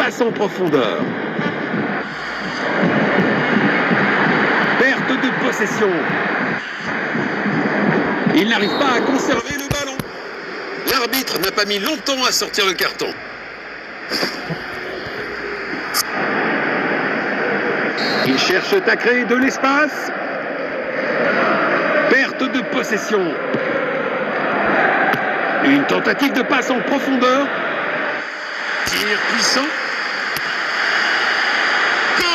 passe en profondeur. Perte de possession. Il n'arrive pas à conserver le ballon. L'arbitre n'a pas mis longtemps à sortir le carton. Ils cherchent à créer de l'espace. Perte de possession. Une tentative de passe en profondeur. Tir puissant. Goal!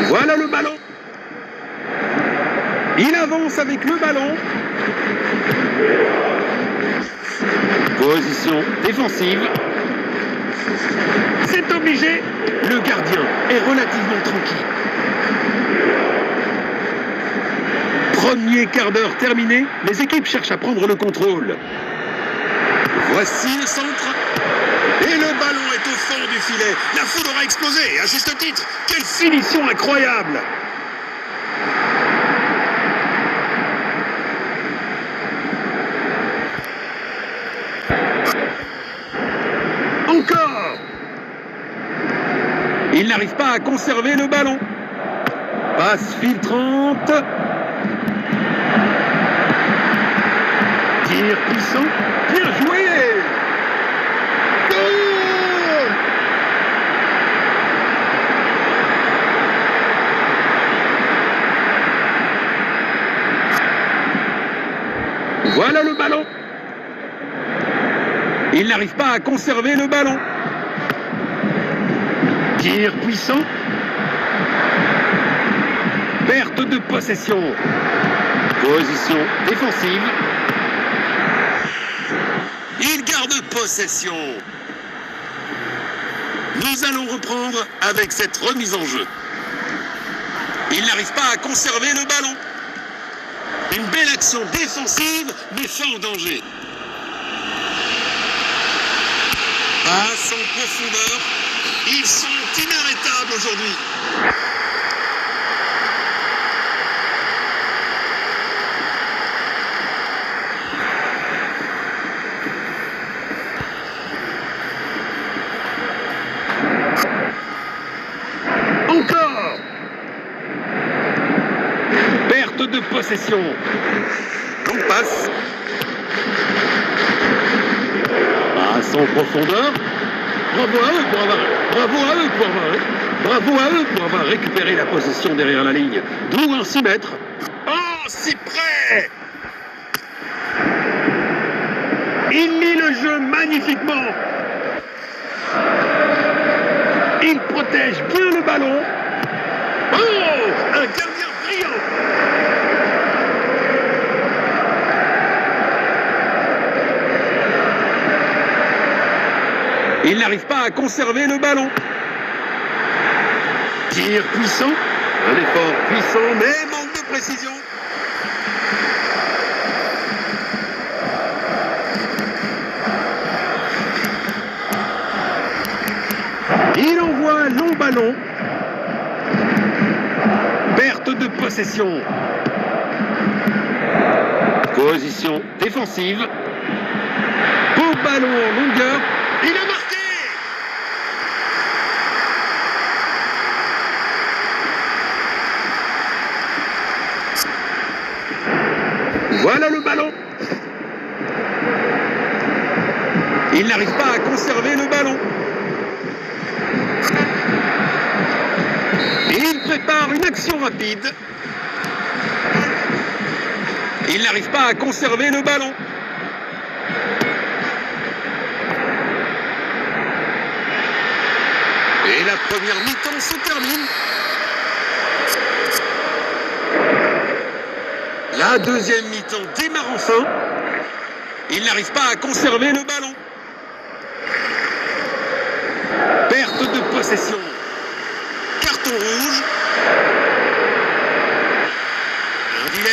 Voilà le ballon. Il avance avec le ballon. Position défensive. C'est obligé. Le gardien est relativement tranquille. Premier quart d'heure terminé. Les équipes cherchent à prendre le contrôle. Voici le centre. Et le ballon est au fond du filet. La foule aura explosé, à juste titre. Quelle finition incroyable! Encore! Il n'arrive pas à conserver le ballon. Passe filtrante. Tir puissant. Bien joué! Voilà le ballon. Il n'arrive pas à conserver le ballon. Tir puissant. Perte de possession. Position défensive. Il garde possession. Nous allons reprendre avec cette remise en jeu. Il n'arrive pas à conserver le ballon. Une belle action défensive, mais sans danger. Passe en profondeur. Ils sont inarrêtables aujourd'hui. Encore. Perte de possession. On passe. Passe en profondeur. Bravo à eux pour avoir récupéré la possession derrière la ligne. D'où un 6 mètres. Oh, c'est prêt. Il lit le jeu magnifiquement. Il protège bien le ballon. Oh, un gardien brillant. Il n'arrive pas à conserver le ballon. Tir puissant. Un effort puissant, mais manque de précision. Il envoie un long ballon. Perte de possession. Position défensive. Beau ballon en longueur. Il a marqué. Voilà le ballon. Il n'arrive pas à conserver le ballon. Il prépare une action rapide. Il n'arrive pas à conserver le ballon. Et la première mi-temps se termine. La deuxième mi-temps démarre enfin. Il n'arrive pas à conserver le ballon. Perte de possession. Carton rouge.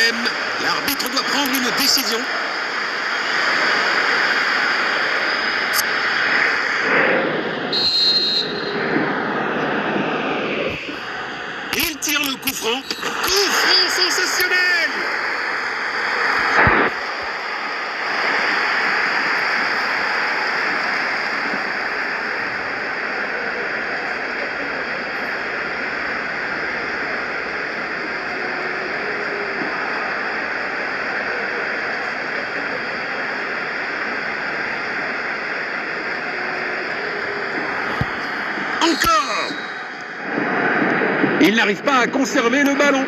dilemme. L'arbitre doit prendre une décision. Il tire le coup franc. Coup franc sensationnel! Encore! Il n'arrive pas à conserver le ballon.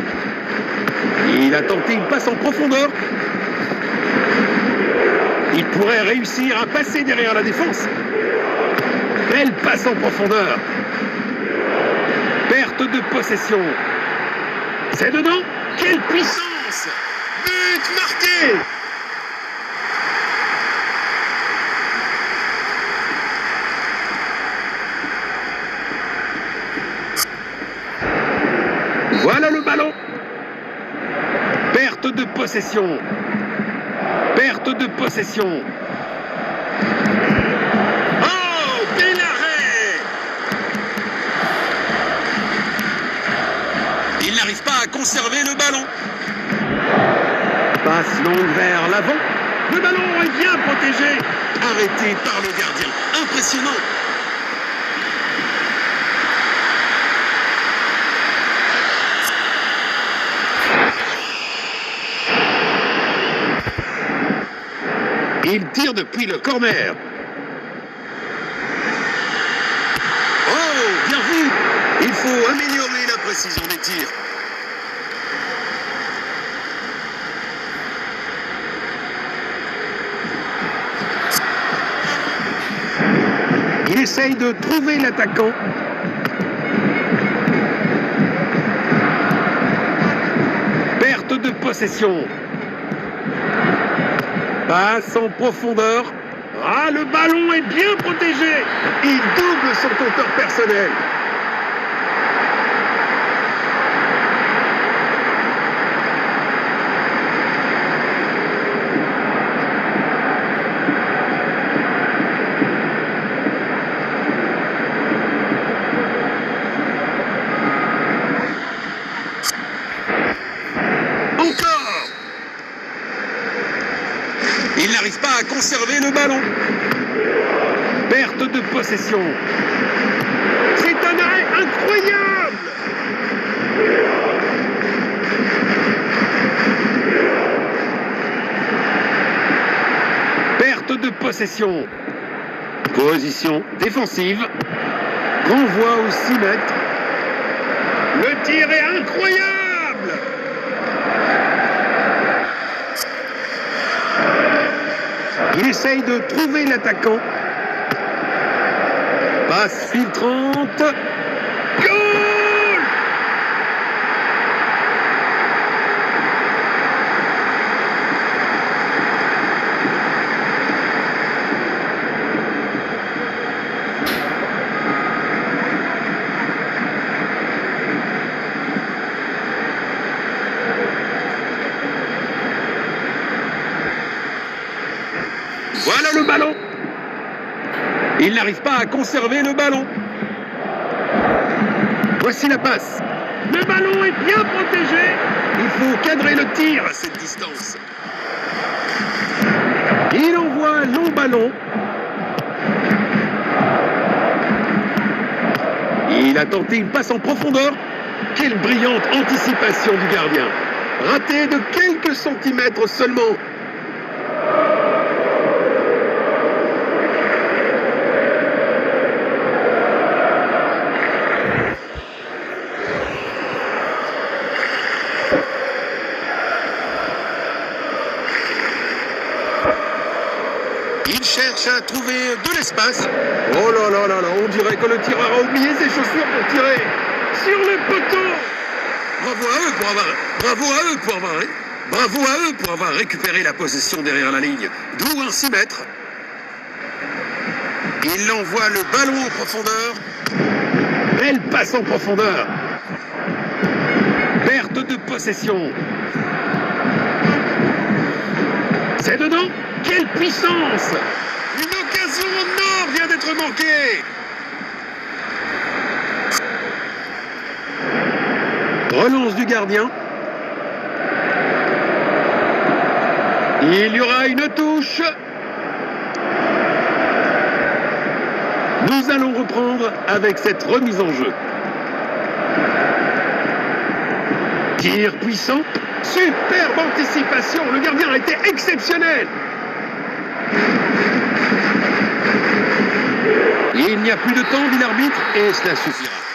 Il a tenté une passe en profondeur. Il pourrait réussir à passer derrière la défense. Belle passe en profondeur. Perte de possession. C'est dedans. Quelle puissance! But marqué! Voilà le ballon. Perte de possession. Perte de possession. Oh, bel arrêt! Il n'arrive pas à conserver le ballon. Passe longue vers l'avant. Le ballon est bien protégé. Arrêté par le gardien. Impressionnant. Il tire depuis le corner. Oh, bien vu! Il faut améliorer la précision des tirs. Il essaye de trouver l'attaquant. Perte de possession. Passe en profondeur. Ah, le ballon est bien protégé. Il double son compteur personnel. Il n'arrive pas à conserver le ballon. Perte de possession. C'est un arrêt incroyable. Perte de possession. Position défensive. Renvoi au 6 mètres. Le tir est incroyable. Il essaye de trouver l'attaquant. Passe filtrante. Goal! Voilà le ballon. Il n'arrive pas à conserver le ballon. Voici la passe. Le ballon est bien protégé. Il faut cadrer le tir à cette distance. Il envoie un long ballon. Il a tenté une passe en profondeur. Quelle brillante anticipation du gardien. Raté de quelques centimètres seulement. Il cherche à trouver de l'espace. Oh là là là là, on dirait que le tireur a oublié ses chaussures pour tirer. Sur le poteau. Bravo à eux pour avoir récupéré la possession derrière la ligne. D'où un 6 mètres. Il envoie le ballon en profondeur. Belle passe en profondeur. Perte de possession. C'est dedans. Quelle puissance! Une occasion en or vient d'être manquée. Relance du gardien. Il y aura une touche. Nous allons reprendre avec cette remise en jeu. Tir puissant. Superbe anticipation. Le gardien a été exceptionnel. Il n'y a plus de temps, dit l'arbitre, et cela suffira.